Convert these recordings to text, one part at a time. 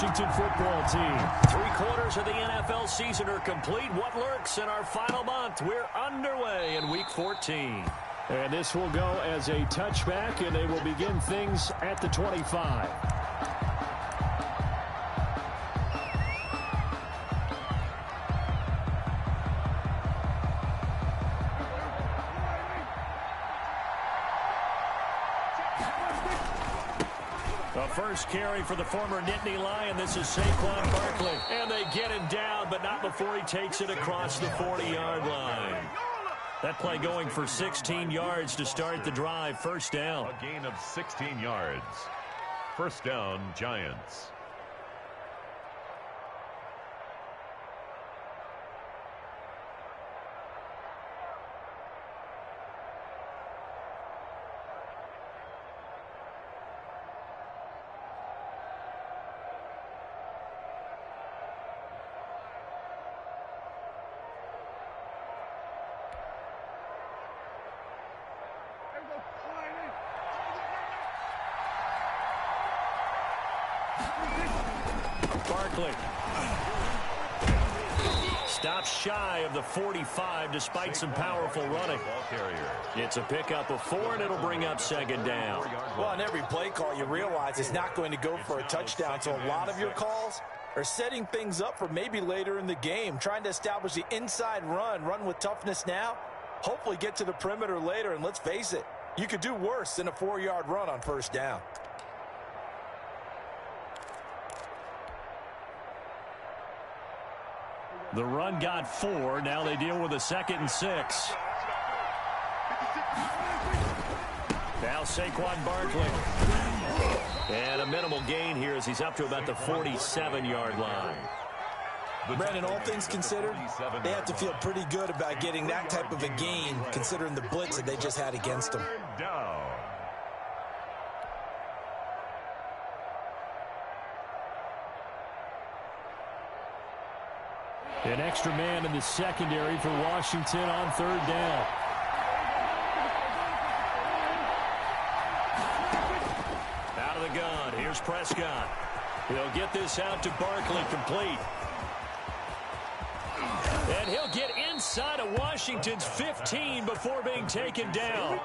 Washington football team. 3/4 of the NFL season are complete. What lurks in our final month? We're underway in Week 14. And this will go as a touchback, and they will begin things at the 25. First carry for the former Nittany Lion. This is Saquon Barkley. And they get him down, but not before he takes it across the 40-yard line. That play going for 16 yards to start the drive. First down. A gain of 16 yards. First down, Giants. Barkley stops shy of the 45 despite some powerful running. It's a pickup of 4, and it'll bring up second down. Well, on every play call, you realize it's not going to go for a touchdown, so a lot of your calls are setting things up for maybe later in the game, trying to establish the inside run with toughness now, hopefully get to the perimeter later, and let's face it, you could do worse than a 4-yard run on first down. The run got 4. Now they deal with a 2nd and 6. Now Saquon Barkley. And a minimal gain here as he's up to about the 47-yard line. Brandon, all things considered, they have to feel pretty good about getting that type of a gain considering the blitz that they just had against them. An extra man in the secondary for Washington on third down. Out of the gun. Here's Prescott. He'll get this out to Barkley, complete. And he'll get inside of Washington's 15 before being taken down.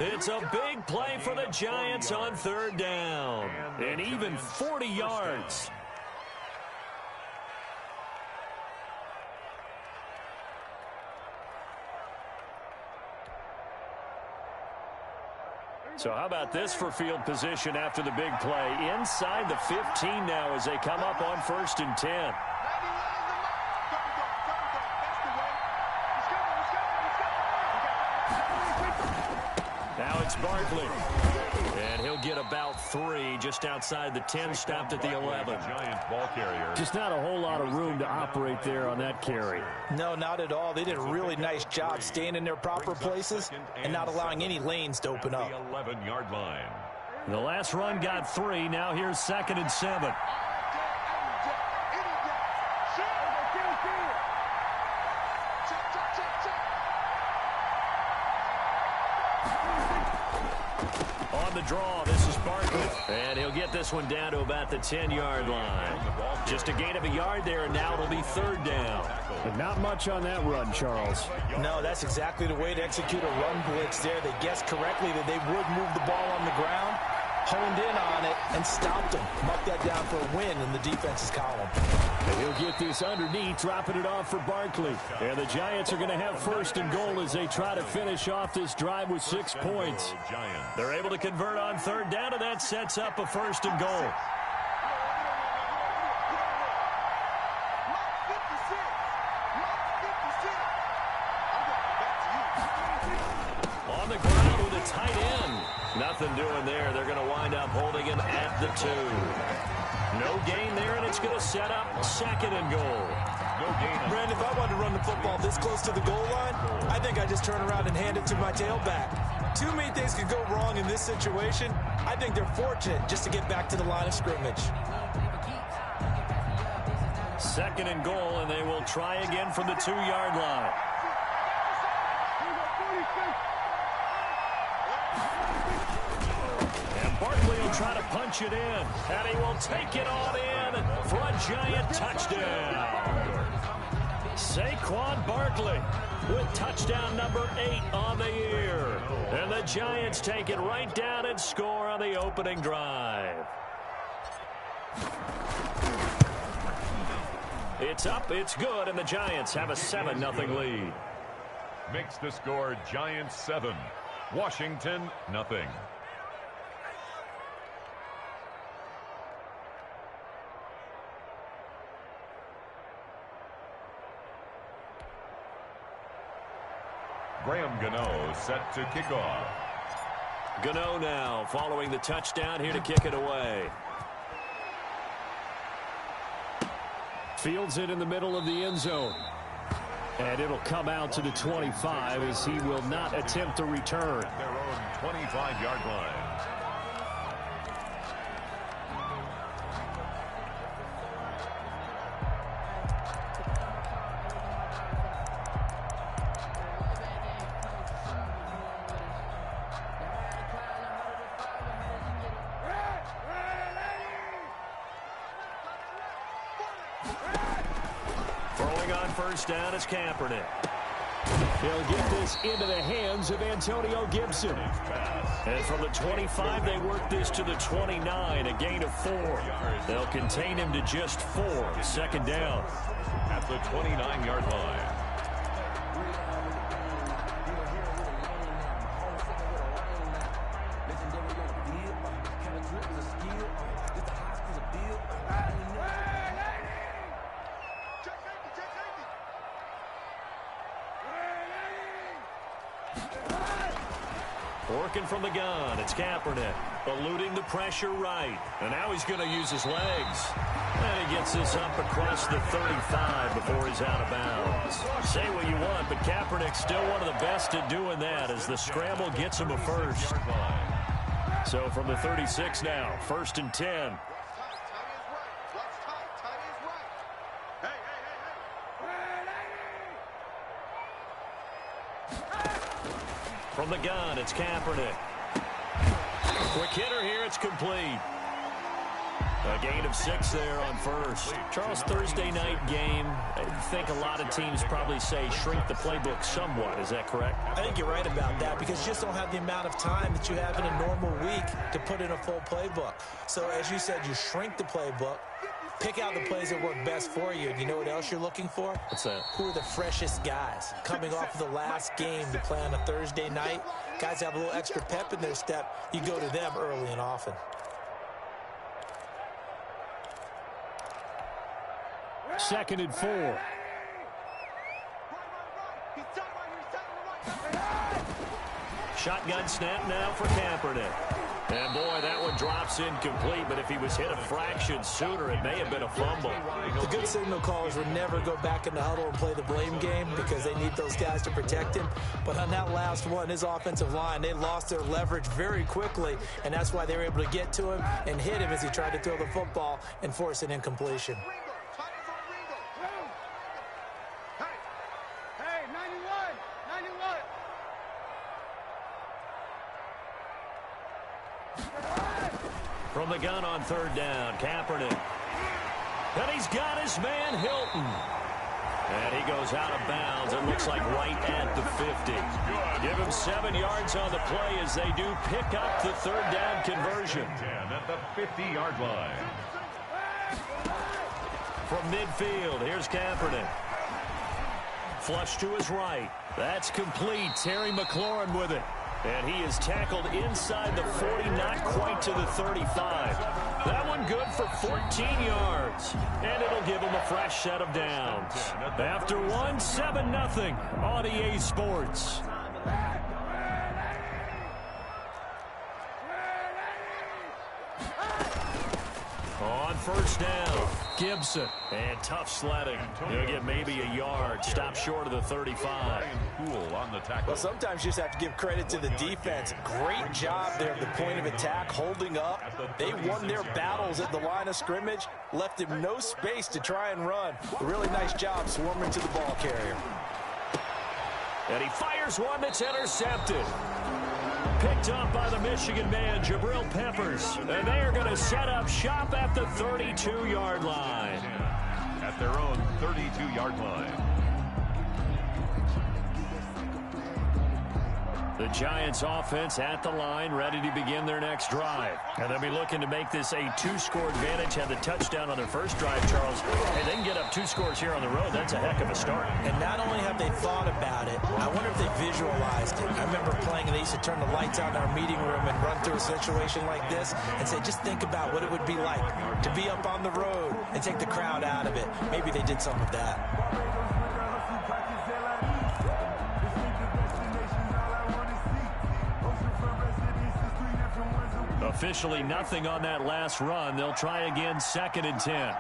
It's a big play for the Giants on third down. And even 40 yards. So how about this for field position after the big play? Inside the 15 now as they come up on 1st and 10. Now it's Barkley. And he'll get about 3 just outside the 10, stopped at the 11. Just not a whole lot of room to operate there on that carry. No, not at all. They did a really nice job staying in their proper places and not allowing any lanes to open up. 11-yard line. The last run got 3. Now here's 2nd and 7. On the draw, this is Barkley. And he'll get this one down to about the 10-yard line. Just a gain of a yard there, and now it'll be third down. But not much on that run, Charles. No, that's exactly the way to execute a run blitz there. They guessed correctly that they would move the ball on the ground, honed in on it, and stopped them. Mucked that down for a win in the defense's column. And he'll get this underneath, dropping it off for Barkley. And the Giants are going to have 1st and goal as they try to finish off this drive with 6 points. They're able to convert on third down, and that sets up a 1st and goal. On the ground with a tight end. Nothing doing there. They're going to wind up holding him at the 2. No gain there, and it's going to set up 2nd and goal. Brandon, if I wanted to run the football this close to the goal line, I think I just turn around and hand it to my tailback. Too many things could go wrong in this situation. I think they're fortunate just to get back to the line of scrimmage. 2nd and goal, and they will try again from the 2-yard line. And Barkley will try to punch punch it in, and he will take it on in for a Giant touchdown. Saquon Barkley with touchdown number 8 on the year. And the Giants take it right down and score on the opening drive. It's up, it's good, and the Giants have a 7-0 lead. Makes the score Giants 7, Washington nothing. Graham Gano set to kick off. Gano now following the touchdown here to kick it away. Fields it in the middle of the end zone. And it'll come out to the 25 as he will not attempt to return. At their own 25-yard line. Throwing on first down is Kaepernick. He'll get this into the hands of Antonio Gibson. And from the 25, they work this to the 29, a gain of 4. They'll contain him to just 4. Second down. At the 29-yard line. Working from the gun, it's Kaepernick, eluding the pressure right. And now he's going to use his legs. And he gets this up across the 35 before he's out of bounds. Say what you want, but Kaepernick's still one of the best at doing that as the scramble gets him a first. So from the 36 now, 1st and 10. From the gun, it's Kaepernick. Quick hitter here, it's complete. A gain of 6 there on first. Charles, Thursday night game, I think a lot of teams probably say shrink the playbook somewhat. Is that correct? I think you're right about that because you just don't have the amount of time that you have in a normal week to put in a full playbook. So as you said, you shrink the playbook, pick out the plays that work best for you. And you know what else you're looking for? What's that? Who are the freshest guys coming off of the last game to play on a Thursday night? Guys have a little extra pep in their step. You go to them early and often. Second and 4. Shotgun snap now for Kaepernick. And boy, that one drops incomplete, but if he was hit a fraction sooner, it may have been a fumble. The good signal callers would never go back in the huddle and play the blame game because they need those guys to protect him. But on that last one, his offensive line, they lost their leverage very quickly, and that's why they were able to get to him and hit him as he tried to throw the football and force an incompletion. From the gun on 3rd down, Kaepernick. And he's got his man, Hilton. And he goes out of bounds. It looks like right at the 50. Give him 7 yards on the play as they do pick up the 3rd down conversion. At the 50-yard line. From midfield, here's Kaepernick. Flush to his right. That's complete. Terry McLaurin with it. And he is tackled inside the 40, not quite to the 35. That one good for 14 yards. And it'll give him a fresh set of downs. After one, 7-0 on EA Sports. On first down, Gibson. And tough sledding. He'll get maybe a yard. Stop short of the 35. Well, sometimes you just have to give credit to the defense. Great job there at the point of attack, holding up. They won their battles at the line of scrimmage, left him no space to try and run. A really nice job swarming to the ball carrier. And he fires one that's intercepted. Picked up by the Michigan man, Jabril Peppers. And they are going to set up shop at the 32-yard line. At their own 32-yard line. The Giants offense at the line, ready to begin their next drive. And they'll be looking to make this a two-score advantage. Had the touchdown on their first drive, Charles. Hey, they can get up 2 scores here on the road. That's a heck of a start. And not only have they thought about it, I wonder if they visualized it. I remember playing, and they used to turn the lights on in our meeting room and run through a situation like this and say, just think about what it would be like to be up on the road and take the crowd out of it. Maybe they did some of that. Officially nothing on that last run. They'll try again, 2nd and 10.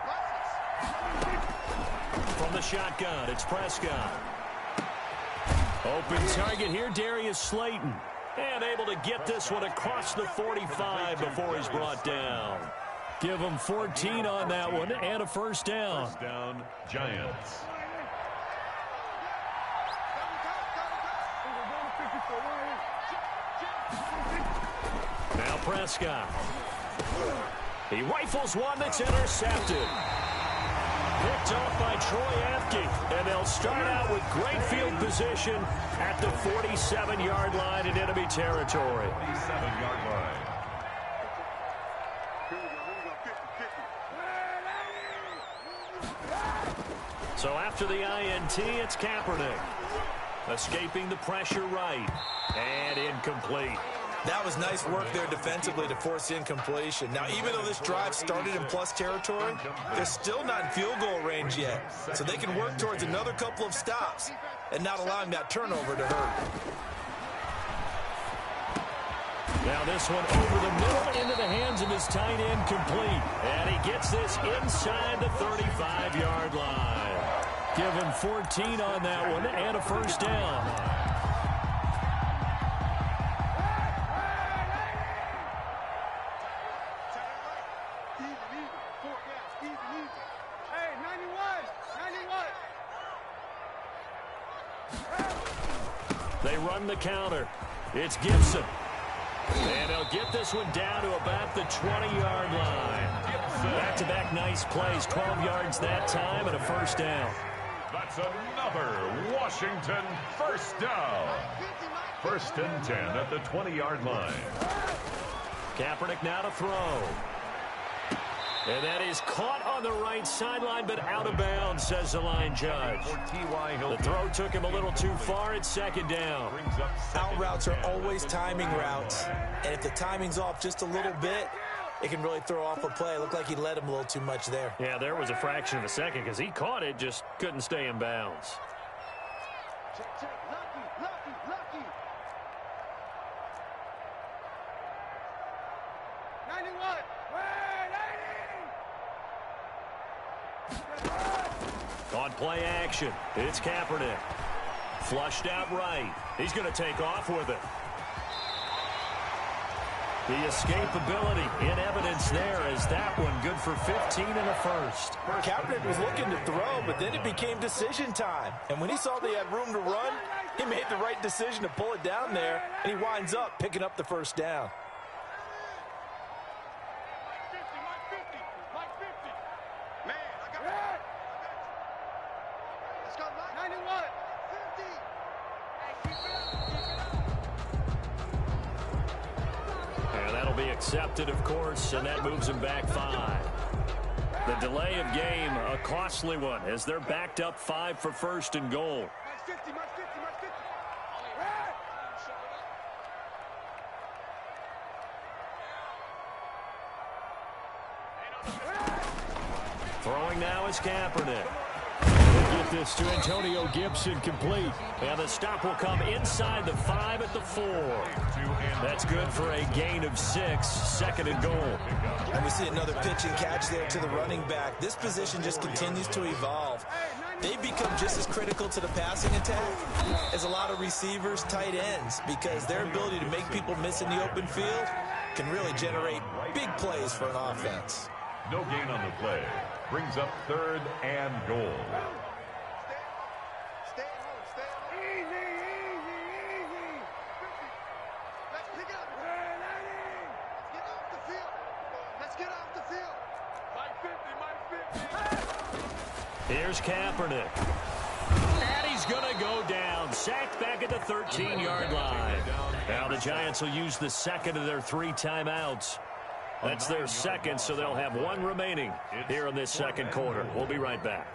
From the shotgun, it's Prescott. Open target here, Darius Slayton. And able to get this one across the 45 before he's brought down. Give him 14 on that one and a first down. First down, Giants. Now Prescott. He rifles one that's intercepted. Picked off by Troy Apke. And they'll start out with great field position at the 47-yard line in enemy territory. 47-yard line. So after the INT, it's Kaepernick. Escaping the pressure right. And incomplete. That was nice work there defensively to force incompletion. Now, even though this drive started in plus territory, they're still not in field goal range yet. So they can work towards another couple of stops and not allowing that turnover to hurt. Now this one over the middle into the hands of his tight end, complete. And he gets this inside the 35-yard line. Give him 14 on that one and a first down. They run the counter. It's Gibson. And they'll get this one down to about the 20-yard line. Back-to-back nice plays. 12 yards that time and a first down. That's another Washington first down. 1st and 10 at the 20-yard line. Kaepernick now to throw. And that is caught on the right sideline, but out of bounds, says the line judge. The throw took him a little too far. It's 2nd down. Out routes are always timing routes. And if the timing's off just a little bit, it can really throw off a play. It looked like he led him a little too much there. Yeah, there was a fraction of a second because he caught it, just couldn't stay in bounds. On play action, it's Kaepernick. Flushed out right. He's going to take off with it. The escapability in evidence there as that one good for 15 and a first. Kaepernick was looking to throw, but then it became decision time. And when he saw they had room to run, he made the right decision to pull it down there, and he winds up picking up the first down. Accepted, of course, and that moves him back 5. The delay of game, a costly one, as they're backed up 5 for 1st and goal. Throwing now is Kaepernick. Get this to Antonio Gibson, complete. And the stop will come inside the 5 at the 4. That's good for a gain of 6, 2nd and goal. And we see another pitch and catch there to the running back. This position just continues to evolve. They've become just as critical to the passing attack as a lot of receivers, tight ends, because their ability to make people miss in the open field can really generate big plays for an offense. No gain on the play. Brings up 3rd and goal. Here's Kaepernick. And he's going to go down. Sacked back at the 13-yard line. Now the Giants will use the second of their 3 timeouts. That's their second, so they'll have 1 remaining here in this second quarter. We'll be right back.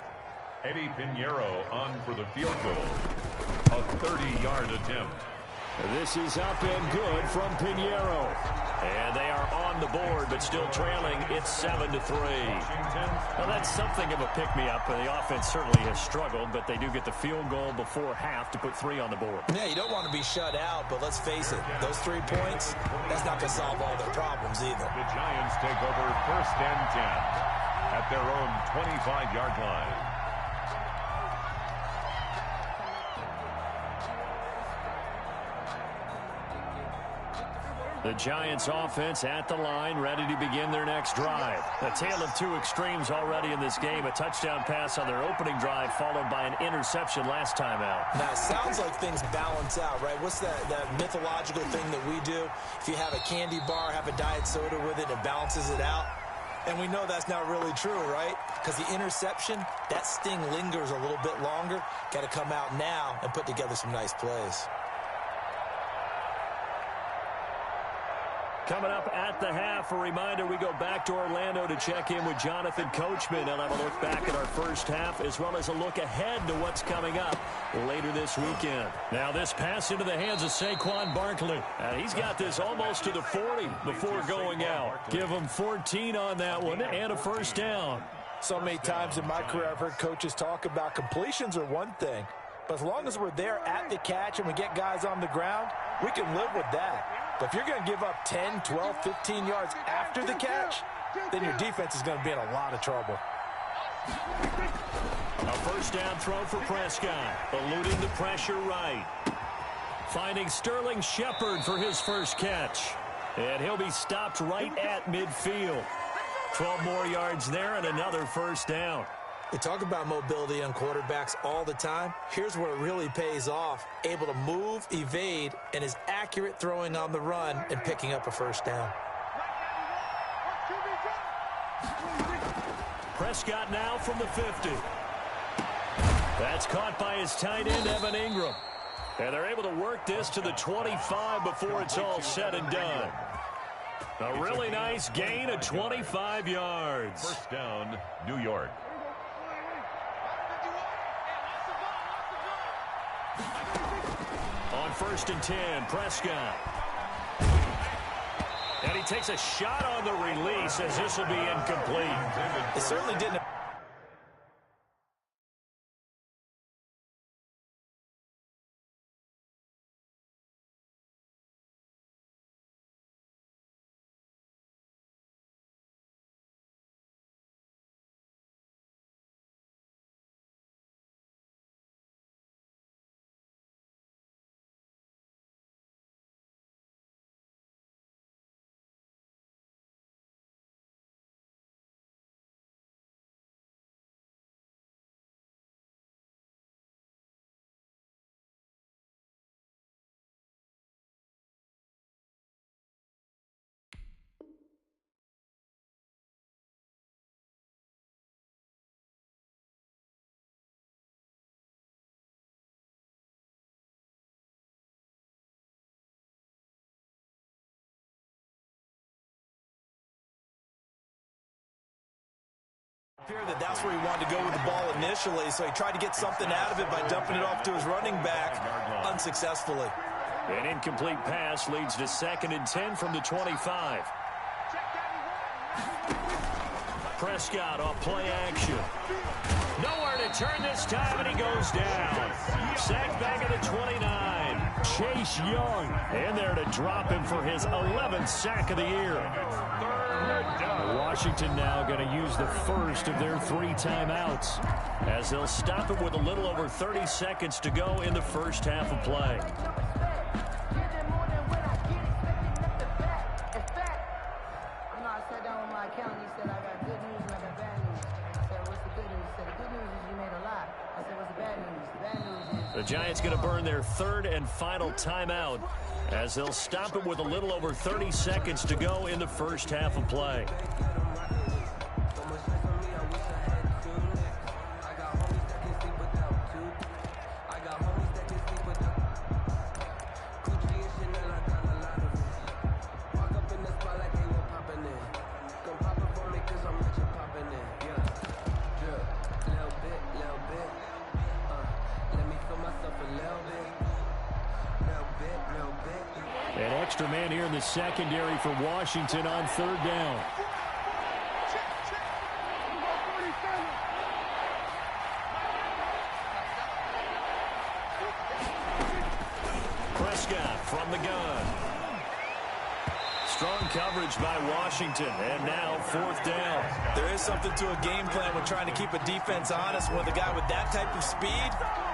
Eddie Pinheiro on for the field goal. A 30-yard attempt. This is up and good from Pinheiro. And they are on the board, but still trailing. It's 7-3. Well, that's something of a pick-me-up. The offense certainly has struggled, but they do get the field goal before half to put 3 on the board. Yeah, you don't want to be shut out, but let's face it, those 3 points, that's not going to solve all their problems either. The Giants take over 1st and 10 at their own 25-yard line. The Giants offense at the line, ready to begin their next drive. A tale of 2 extremes already in this game. A touchdown pass on their opening drive, followed by an interception last time out. Now, it sounds like things balance out, right? What's that mythological thing that we do? If you have a candy bar, have a diet soda with it, it balances it out. And we know that's not really true, right? Because the interception, that sting lingers a little bit longer. Got to come out now and put together some nice plays. Coming up at the half, a reminder, we go back to Orlando to check in with Jonathan Coachman and have a look back at our first half as well as a look ahead to what's coming up later this weekend. Now this pass into the hands of Saquon Barkley. He's got this almost to the 40 before going out. Give him 14 on that one and a first down. So many times in my career I've heard coaches talk about completions are one thing, but as long as we're there at the catch and we get guys on the ground, we can live with that. But if you're going to give up 10, 12, 15 yards after the catch, then your defense is going to be in a lot of trouble. A first down throw for Prescott, eluding the pressure right. Finding Sterling Shepard for his first catch. And he'll be stopped right at midfield. 12 more yards there and another first down. We talk about mobility on quarterbacks all the time. Here's where it really pays off. Able to move, evade, and is accurate throwing on the run and picking up a first down. Prescott now from the 50. That's caught by his tight end, Evan Ingram. And they're able to work this to the 25 before it's all said and done. A really nice gain of 25 yards. First down, New York. On 1st and 10, Prescott. And he takes a shot on the release as this will be incomplete. It certainly didn't. That's where he wanted to go with the ball initially, so he tried to get something out of it by dumping it off to his running back unsuccessfully. An incomplete pass leads to 2nd and 10 from the 25. Prescott off play action. Nowhere to turn this time, and he goes down. Sacked back at the 29. Chase Young in there to drop him for his 11th sack of the year. Washington now going to use the first of their 3 timeouts as they'll stop it with a little over 30 seconds to go in the first half of play. The Giants going to burn their 3rd and final timeout as they'll stop it with a little over 30 seconds to go in the first half of play. extra man here in the secondary for Washington on third down. Prescott from the gun. Strong coverage by Washington, and now fourth down. There is something to a game plan when trying to keep a defense honest. With a guy with that type of speed,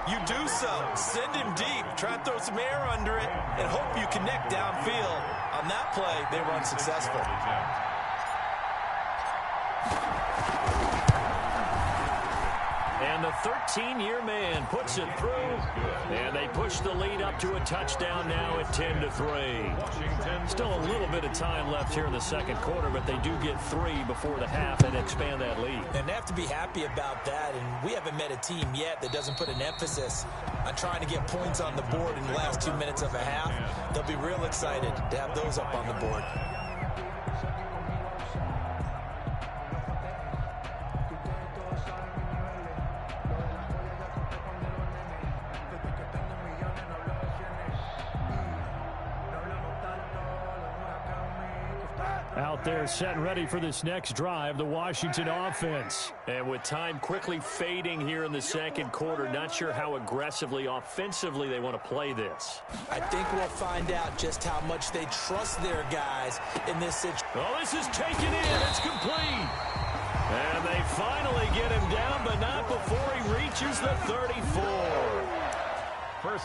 you do so. Send him deep, try to throw some air under it, and hope you connect downfield. On that play, they were unsuccessful. And the 13-year man puts it through, and they push the lead up to a touchdown now at 10-3. Still a little bit of time left here in the second quarter, but they do get 3 before the half and expand that lead. And they have to be happy about that, and we haven't met a team yet that doesn't put an emphasis on trying to get points on the board in the last 2 minutes of a half. They'll be real excited to have those up on the board. Out there set and ready for this next drive, the Washington offense. And with time quickly fading here in the second quarter, not sure how aggressively, offensively they want to play this. I think we'll find out just how much they trust their guys in this situation. Oh, this is taken in. It's complete. And they finally get him down, but not before he reaches the 34.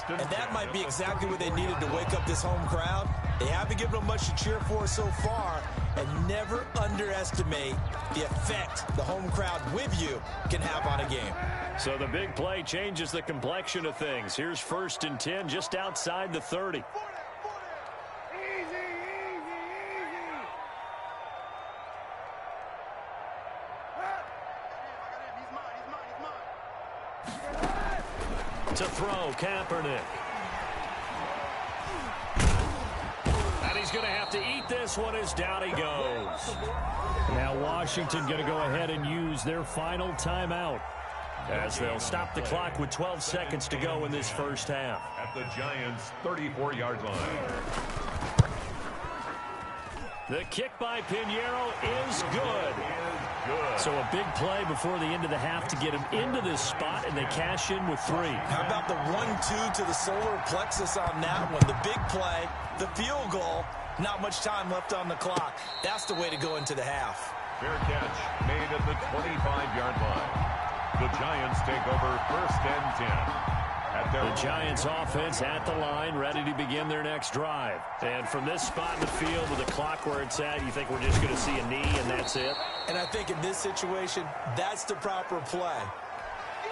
And that might be exactly what they needed to wake up this home crowd. They haven't given them much to cheer for so far, and never underestimate the effect the home crowd with you can have on a game. So the big play changes the complexion of things. Here's 1st and 10 just outside the 30. To throw, Kaepernick. And he's going to have to eat this one as down he goes. Now Washington going to go ahead and use their final timeout, as they'll stop the clock with 12 seconds to go in this first half. At the Giants' 34-yard line. The kick by Pinheiro is good. So a big play before the end of the half to get him into this spot, and they cash in with 3. How about the 1-2 to the solar plexus on that one? The big play, the field goal, not much time left on the clock. That's the way to go into the half. Fair catch made at the 25-yard line. The Giants take over 1st and 10. The Giants offense at the line, ready to begin their next drive. And from this spot in the field with the clock where it's at, you think we're just going to see a knee and that's it? And I think in this situation, that's the proper play.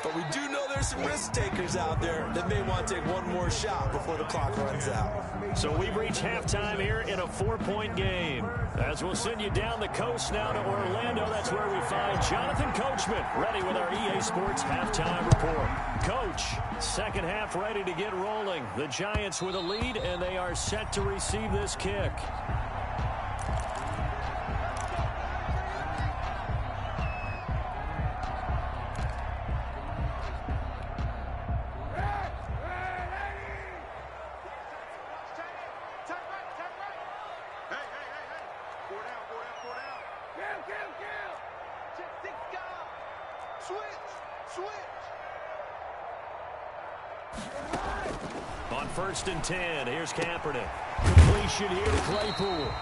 But we do know there's some risk takers out there that may want to take one more shot before the clock runs out. So we've reached halftime here in a 4-point game. As we'll send you down the coast now to Orlando, that's where we find Jonathan Coachman, ready with our EA Sports halftime report. Coach, second half ready to get rolling. The Giants with a lead, and they are set to receive this kick. On 1st and 10, here's Kaepernick. Completion here to Claypool.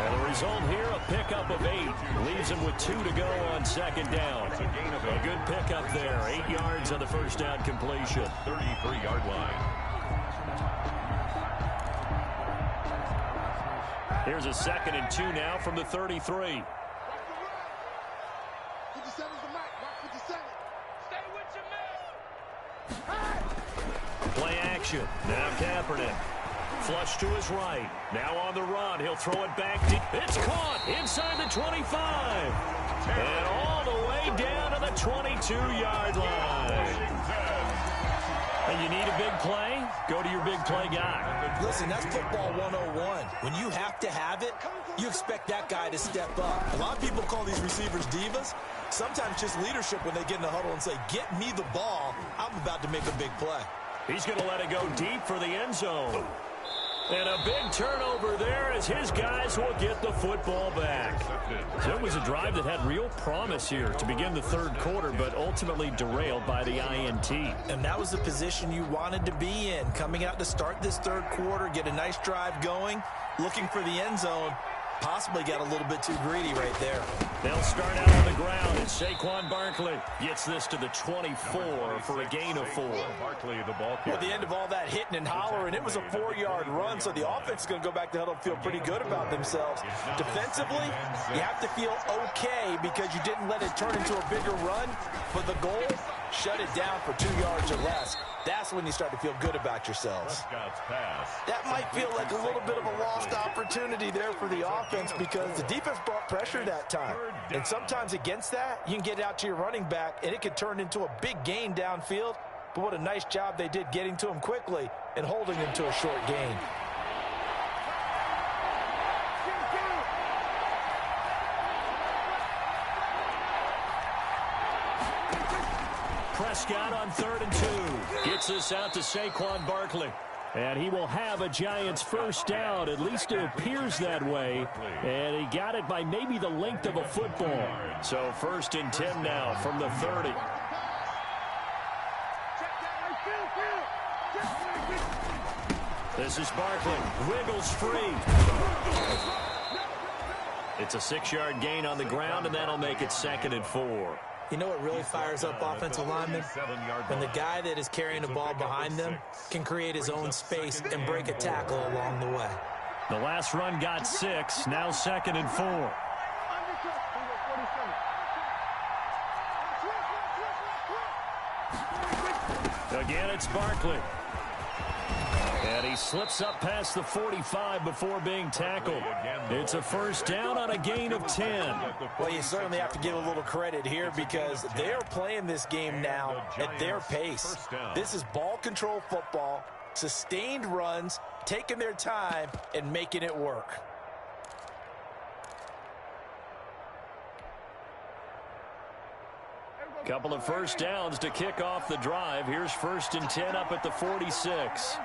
And the result here, a pickup of 8. Leaves him with 2 to go on second down. A good pickup there. 8 yards on the first down completion. 33-yard line. Here's a 2nd and 2 now from the 33. Play action. Now Kaepernick. Flush to his right. Now on the run. He'll throw it back deep. It's caught inside the 25. And all the way down to the 22-yard line. And you need a big play? Go to your big play guy. Listen, that's football 101. When you have to have it, you expect that guy to step up. A lot of people call these receivers divas. Sometimes just leadership when they get in the huddle and say, get me the ball. I'm about to make a big play. He's going to let it go deep for the end zone. And a big turnover there as his guys will get the football back. So it was a drive that had real promise here to begin the third quarter, but ultimately derailed by the INT. And that was the position you wanted to be in. Coming out to start this third quarter, get a nice drive going, looking for the end zone. Possibly got a little bit too greedy right there. They'll start out on the ground as Saquon Barkley gets this to the 24 for a gain of 4. Barkley, the ball At the end of all that hitting and hollering, it was a 4-yard run, so the offense is going to go back to huddle and feel pretty good about themselves. Defensively, you have to feel okay because you didn't let it turn into a bigger run, but the goal, shut it down for 2 yards or less. That's when you start to feel good about yourselves. That might feel like a little bit of a lost opportunity there for the offense because the defense brought pressure that time. And sometimes against that, you can get out to your running back, and it could turn into a big gain downfield. But what a nice job they did getting to him quickly and holding him to a short gain. Prescott on 3rd and 2. Gets this out to Saquon Barkley. And he will have a Giants first down. At least it appears that way. And he got it by maybe the length of a football. So 1st and 10 now from the 30. This is Barkley. Wiggles free. It's a 6-yard gain on the ground, and that'll make it 2nd and 4. You know what really fires up offensive linemen? When the guy that is carrying the ball behind them can create his own space and break a tackle along the way. The last run got 6, now 2nd and 4. Again, it's Barkley. And he slips up past the 45 before being tackled. It's a first down on a gain of 10. Well, you certainly have to give a little credit here because they're playing this game now at their pace. This is ball control football, sustained runs, taking their time, and making it work. Couple of first downs to kick off the drive. Here's 1st and 10 up at the 46.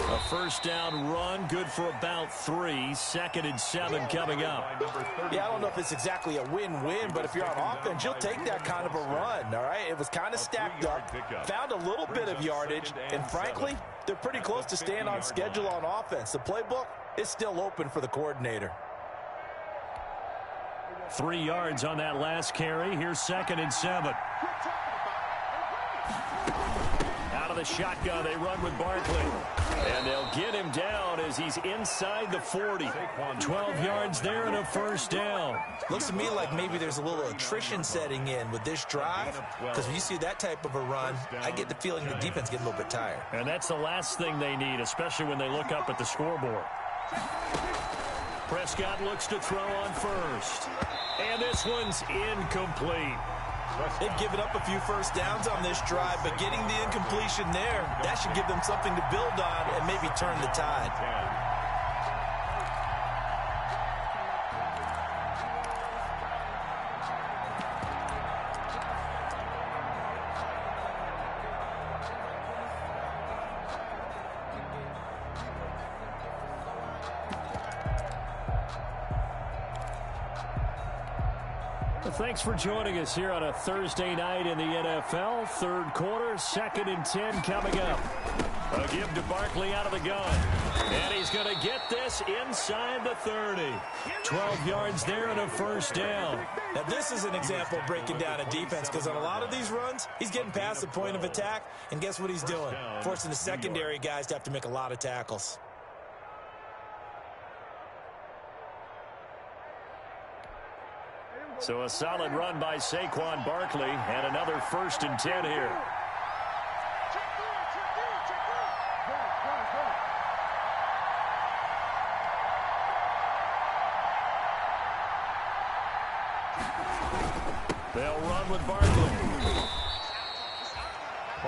A first down run, good for about 3. 2nd and 7 coming up. Yeah, I don't know if it's exactly a win-win, but if you're on offense, you'll take that kind of a run, all right? It was kind of stacked up, found a little bit of yardage, and frankly, they're pretty close to staying on schedule on offense. The playbook is still open for the coordinator. 3 yards on that last carry. Here's 2nd and 7. Out of the shotgun, they run with Barkley. And they'll get him down as he's inside the 40. 12 yards there and a first down. Looks to me like maybe there's a little attrition setting in with this drive, because when you see that type of a run, I get the feeling the defense gets a little bit tired. And that's the last thing they need, especially when they look up at the scoreboard. Prescott looks to throw on first. And this one's incomplete. They've given up a few first downs on this drive, but getting the incompletion there, that should give them something to build on and maybe turn the tide. Thanks for joining us here on a Thursday night in the NFL. Third quarter, 2nd and 10 coming up. A give to Barkley out of the gun. And he's going to get this inside the 30. 12 yards there and a first down. Now, this is an example of breaking down a defense because on a lot of these runs, he's getting past the point of attack. And guess what he's doing? Forcing the secondary guys to have to make a lot of tackles. So a solid run by Saquon Barkley and another 1st and 10 here. They'll run with Barkley.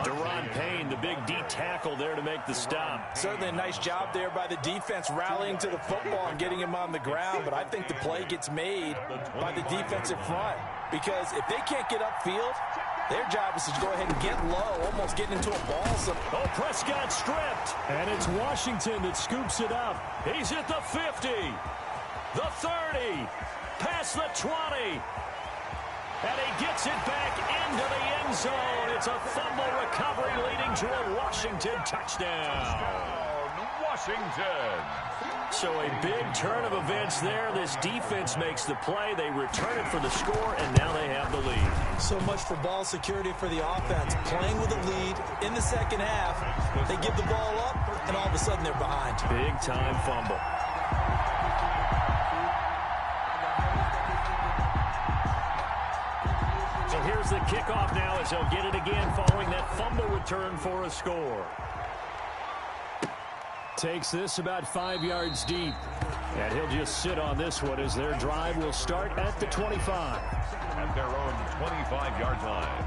Deron Payne, the big D tackle there to make the stop. Certainly a nice job there by the defense rallying to the football and getting him on the ground, but I think the play gets made by the defensive front because if they can't get upfield, Their job is to go ahead and get low, almost getting into a ball. Oh, Prescott stripped. And it's Washington that scoops it up. He's at the 50, the 30, past the 20. And he gets it back into the end zone. It's a fumble recovery leading to a Washington touchdown. Washington. So a big turn of events there. This defense makes the play. They return it for the score, and now they have the lead. So much for ball security for the offense. Playing with a lead in the second half. They give the ball up, and all of a sudden they're behind. Big-time fumble. So here's the kickoff now as they'll get it again following that fumble return for a score. Takes this about 5 yards deep. And he'll just sit on this one as their drive will start at the 25. At their own 25-yard line.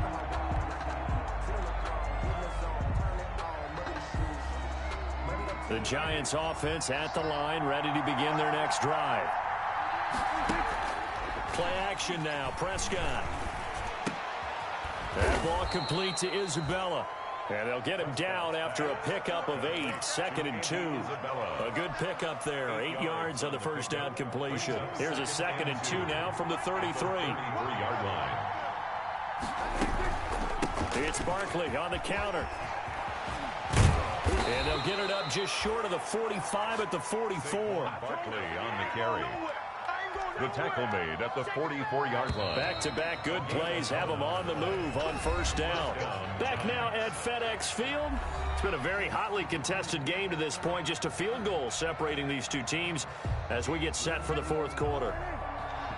The Giants offense at the line, ready to begin their next drive. Play action now, Prescott. That ball complete to Isabella. And they'll get him down after a pickup of 8, 2nd and 2. A good pickup there, 8 yards on the first down completion. Here's a 2nd and 2 now from the 33-yard line. It's Barkley on the counter. And they'll get it up just short of the 45 at the 44. Barkley on the carry. The tackle made at the 44-yard line. Back-to-back good plays have them on the move on first down. Back now at FedEx Field. It's been a very hotly contested game to this point. Just a field goal separating these two teams as we get set for the fourth quarter.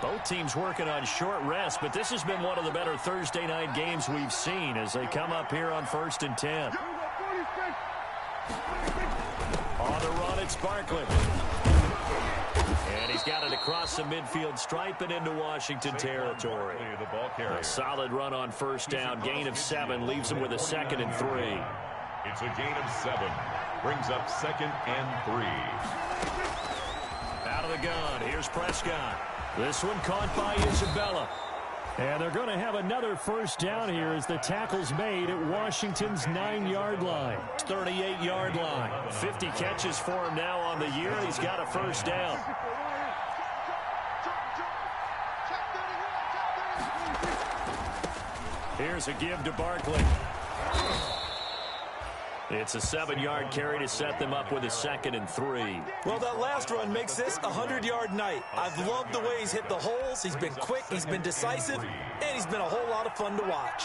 Both teams working on short rest, but this has been one of the better Thursday night games we've seen as they come up here on 1st and 10. On the run, it's Barkley. And he's got it across the midfield stripe and into Washington territory. A solid run on first down. Gain of 7 leaves him with a 2nd and 3. It's a gain of 7. Brings up 2nd and 3. Out of the gun. Here's Prescott. This one caught by Isabella. And they're going to have another first down here as the tackle's made at Washington's 9-yard line. 38-yard line. 50 catches for him now on the year. He's got a first down. Here's a give to Barkley. It's a 7-yard carry to set them up with a 2nd and 3. Well, that last run makes this a 100-yard night. I've loved the way he's hit the holes. He's been quick, he's been decisive, and he's been a whole lot of fun to watch.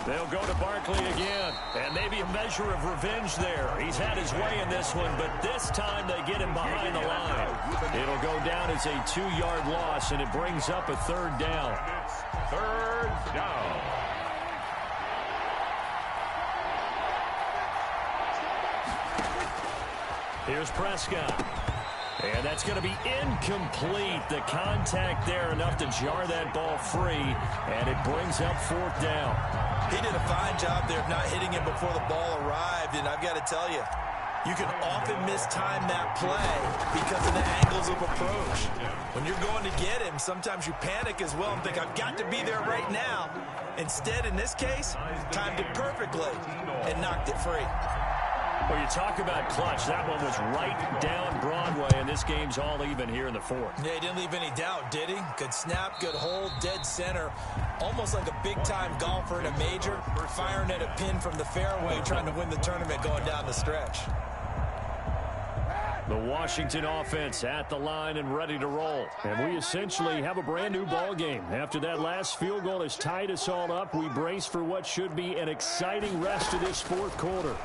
They'll go to Barkley again, and maybe a measure of revenge there. He's had his way in this one, but this time they get him behind the line. It'll go down as a 2-yard loss, and it brings up a 3rd down. It's 3rd down. Here's Prescott. And that's going to be incomplete. The contact there enough to jar that ball free, and it brings up 4th down. He did a fine job there of not hitting him before the ball arrived, and I've got to tell you, you can often mistime that play because of the angles of approach. When you're going to get him, sometimes you panic as well and think, I've got to be there right now. Instead, in this case, timed it perfectly and knocked it free. Well, you talk about clutch. That one was right down Broadway, and this game's all even here in the 4th. Yeah, he didn't leave any doubt, did he? Good snap, good hold, dead center. Almost like a big-time golfer in a major, firing at a pin from the fairway, trying to win the tournament going down the stretch. The Washington offense at the line and ready to roll. And we essentially have a brand-new ball game. After that last field goal has tied us all up, we brace for what should be an exciting rest of this 4th quarter.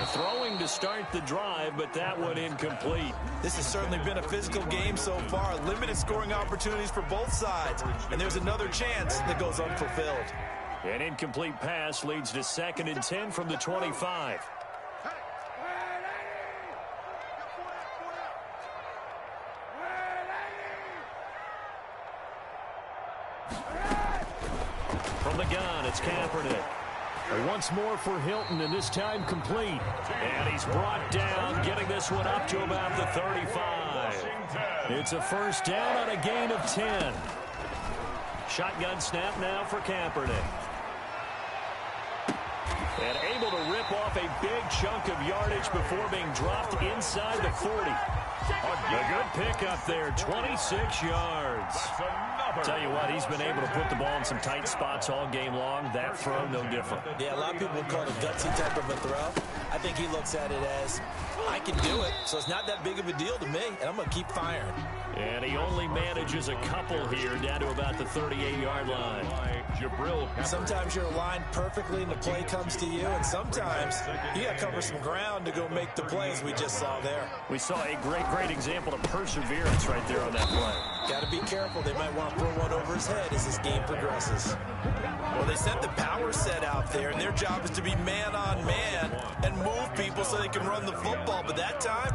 Throwing to start the drive, but that one incomplete. This has certainly been a physical game so far. Limited scoring opportunities for both sides. And there's another chance that goes unfulfilled. An incomplete pass leads to 2nd and 10 from the 25. From the gun, it's Kaepernick. Once more for Hilton, and this time complete. And he's brought down, getting this one up to about the 35. It's a first down on a gain of 10. Shotgun snap now for Kaepernick. And able to rip off a big chunk of yardage before being dropped inside the 40. A good pickup there, 26 yards. Tell you what, he's been able to put the ball in some tight spots all game long. That throw, no different. Yeah, a lot of people would call it a gutsy type of a throw. I think he looks at it as, I can do it, so it's not that big of a deal to me, and I'm going to keep firing. And he only manages a couple here, down to about the 38-yard line. Sometimes you're aligned perfectly and the play comes to you, and sometimes you got to cover some ground to go make the play, as we just saw there. We saw a great example of perseverance right there on that play. Got to be careful. They might want to throw one over his head as this game progresses. Well, they sent the power set out there, and their job is to be man-on-man and move people so they can run the football. But that time,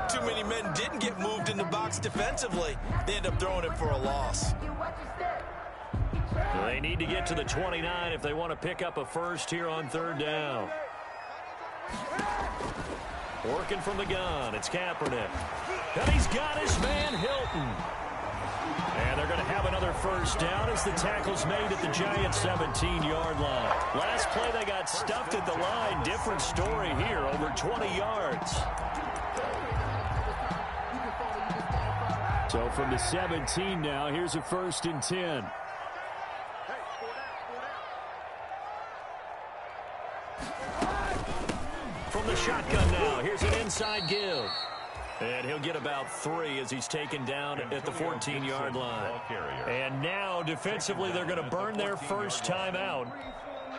too many men didn't get moved in the box defensively. They end up throwing it for a loss. They need to get to the 29 if they want to pick up a first here on third down. Working from the gun, it's Kaepernick. And he's got his man Hilton. And they're going to have another first down as the tackle's made at the Giants' 17-yard line. Last play, they got stuffed at the line. Different story here, over 20 yards. So from the 17 now, here's a 1st and 10. From the shotgun now, here's an inside give. And he'll get about 3 as he's taken down at the 14-yard line. And now, defensively, they're going to burn their first time out.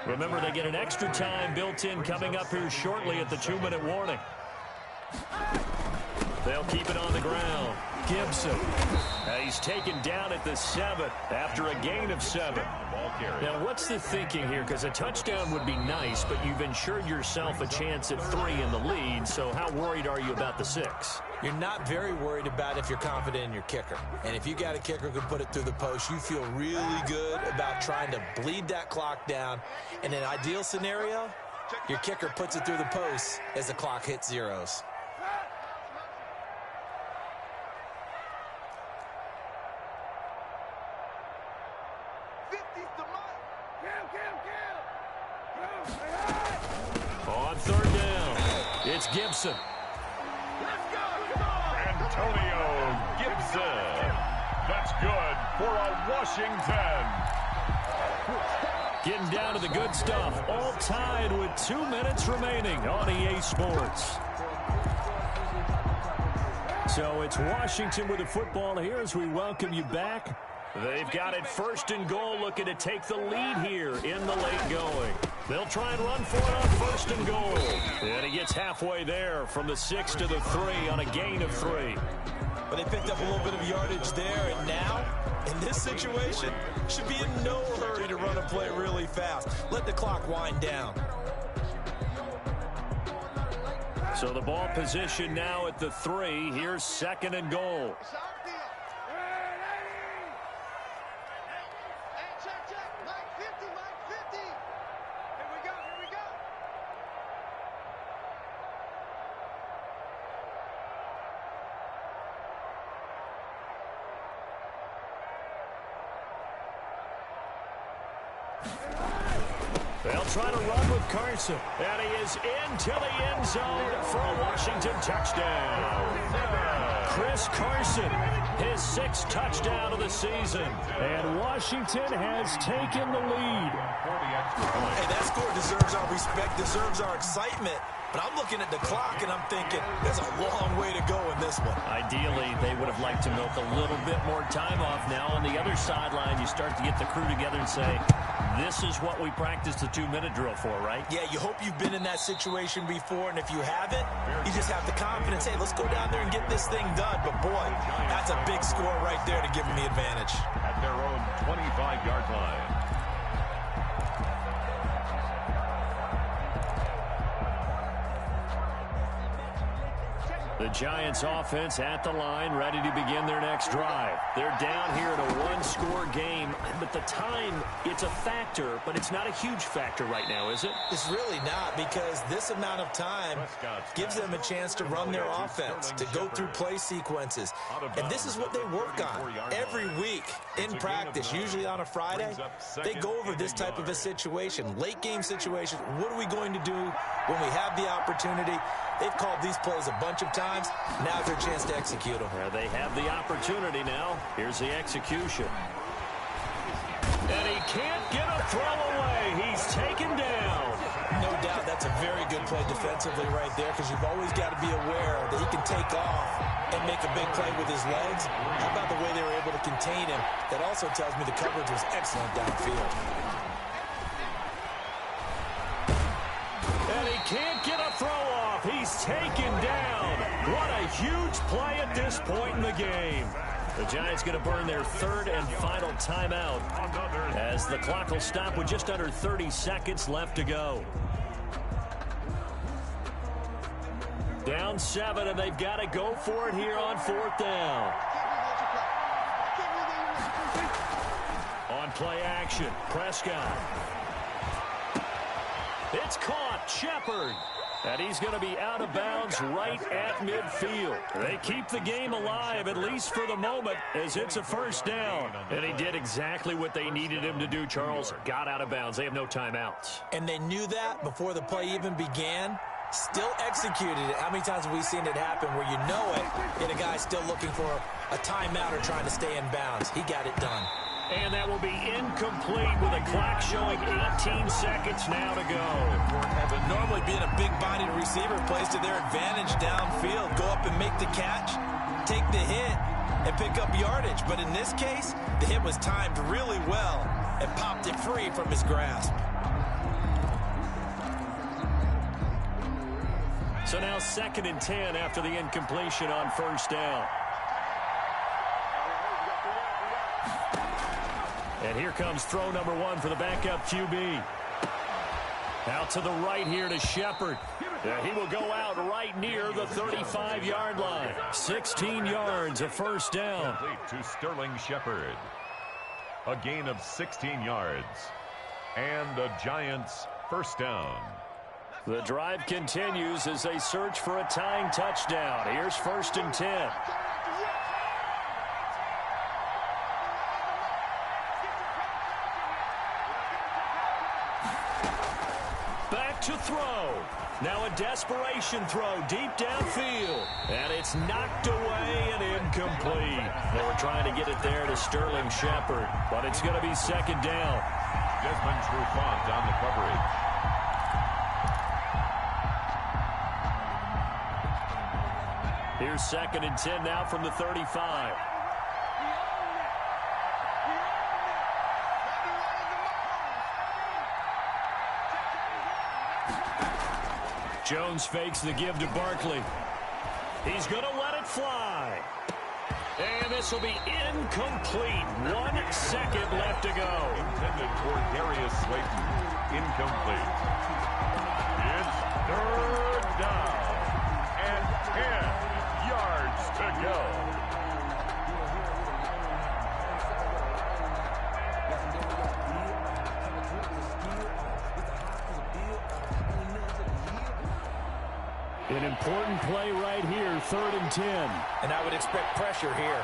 Remember, they get an extra time built in coming up here shortly at the 2-minute warning. They'll keep it on the ground. Gibson. He's taken down at the 7 after a gain of 7. Now, what's the thinking here? Because a touchdown would be nice, but you've ensured yourself a chance at 3 in the lead, so how worried are you about the 6? You're not very worried about if you're confident in your kicker. And if you got a kicker who can put it through the post, you feel really good about trying to bleed that clock down. In an ideal scenario, your kicker puts it through the post as the clock hits zeros. On third down, it's Gibson. Antonio Gibson. That's good for a Washington. Getting down to the good stuff. All tied with 2 minutes remaining on EA Sports. So it's Washington with the football here as we welcome you back. They've got it 1st and goal, looking to take the lead here in the late going. They'll try and run for it on 1st and goal. And he gets halfway there from the 6 to the 3 on a gain of 3. But they picked up a little bit of yardage there, and now, in this situation, should be in no hurry to run a play really fast. Let the clock wind down. So the ball position now at the 3. Here's 2nd and goal. They'll try to run with Carson. And he is into the end zone for a Washington touchdown. Chris Carson, his 6th touchdown of the season. And Washington has taken the lead. Hey, that score deserves our respect, deserves our excitement. But I'm looking at the clock, and I'm thinking, there's a long way to go in this one. Ideally, they would have liked to milk a little bit more time off. Now, on the other sideline, you start to get the crew together and say, this is what we practiced the 2-minute drill for, right? Yeah, you hope you've been in that situation before, and if you haven't, you just have the confidence, hey, let's go down there and get this thing done. But, boy, that's a big score right there to give them the advantage. At their own 25-yard line. The Giants offense at the line, ready to begin their next drive. They're down here in a one-score game, but the time, it's a factor, but it's not a huge factor right now, is it? It's really not, because this amount of time gives them a chance to run their offense, to go through play sequences. And this is what they work on every week in practice, usually on a Friday. They go over this type of a situation, late game situation. What are we going to do when we have the opportunity? They've called these plays a bunch of times. Now's their chance to execute them. They have the opportunity now. Here's the execution. And he can't get a throw away. He's taken down. No doubt that's a very good play defensively right there, because you've always got to be aware that he can take off and make a big play with his legs. How about the way they were able to contain him? That also tells me the coverage was excellent downfield. And he can't get a throw off. He's taken down. What a huge play at this point in the game. The Giants going to burn their third and final timeout as the clock will stop with just under 30 seconds left to go. Down 7, and they've got to go for it here on 4th down. On play action, Prescott. It's caught, Shepard. And he's going to be out of bounds right at midfield. They keep the game alive, at least for the moment, as it's a first down. And he did exactly what they needed him to do, Charles. Got out of bounds. They have no timeouts. And they knew that before the play even began. Still executed it. How many times have we seen it happen where you know it, and a guy's still looking for a timeout or trying to stay in bounds? He got it done. And that will be incomplete with a clock showing 18 seconds now to go. Normally being a big-bodied receiver plays to their advantage downfield. Go up and make the catch, take the hit, and pick up yardage. But in this case, the hit was timed really well and popped it free from his grasp. So now 2nd and 10 after the incompletion on first down. And here comes throw number 1 for the backup QB. Out to the right here to Shepard. He will go out right near the 35-yard line. 16 yards, a first down. Complete to Sterling Shepard. A gain of 16 yards. And the Giants first down. The drive continues as they search for a tying touchdown. Here's 1st and 10. To throw. Now a desperation throw deep downfield. And it's knocked away and incomplete. They were trying to get it there to Sterling Shepard, but it's going to be 2nd down. Desmond Trufant on the coverage. Here's 2nd and 10 now from the 35. Jones fakes the give to Barkley. He's going to let it fly. And this will be incomplete. 1 second left to go. Intended for Darius Slayton. Incomplete. It's 3rd down. And 10 yards to go. An important play right here, 3rd and 10. And I would expect pressure here.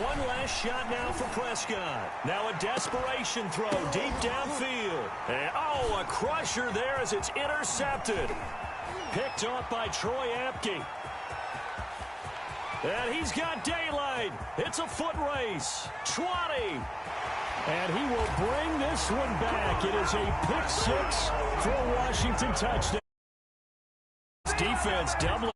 One last shot now for Prescott. Now a desperation throw deep downfield. And, oh, a crusher there as it's intercepted. Picked off by Troy Apke. And he's got daylight. It's a foot race. 20. And he will bring this one back. It is a pick 6 for a Washington touchdown. Defense doubling.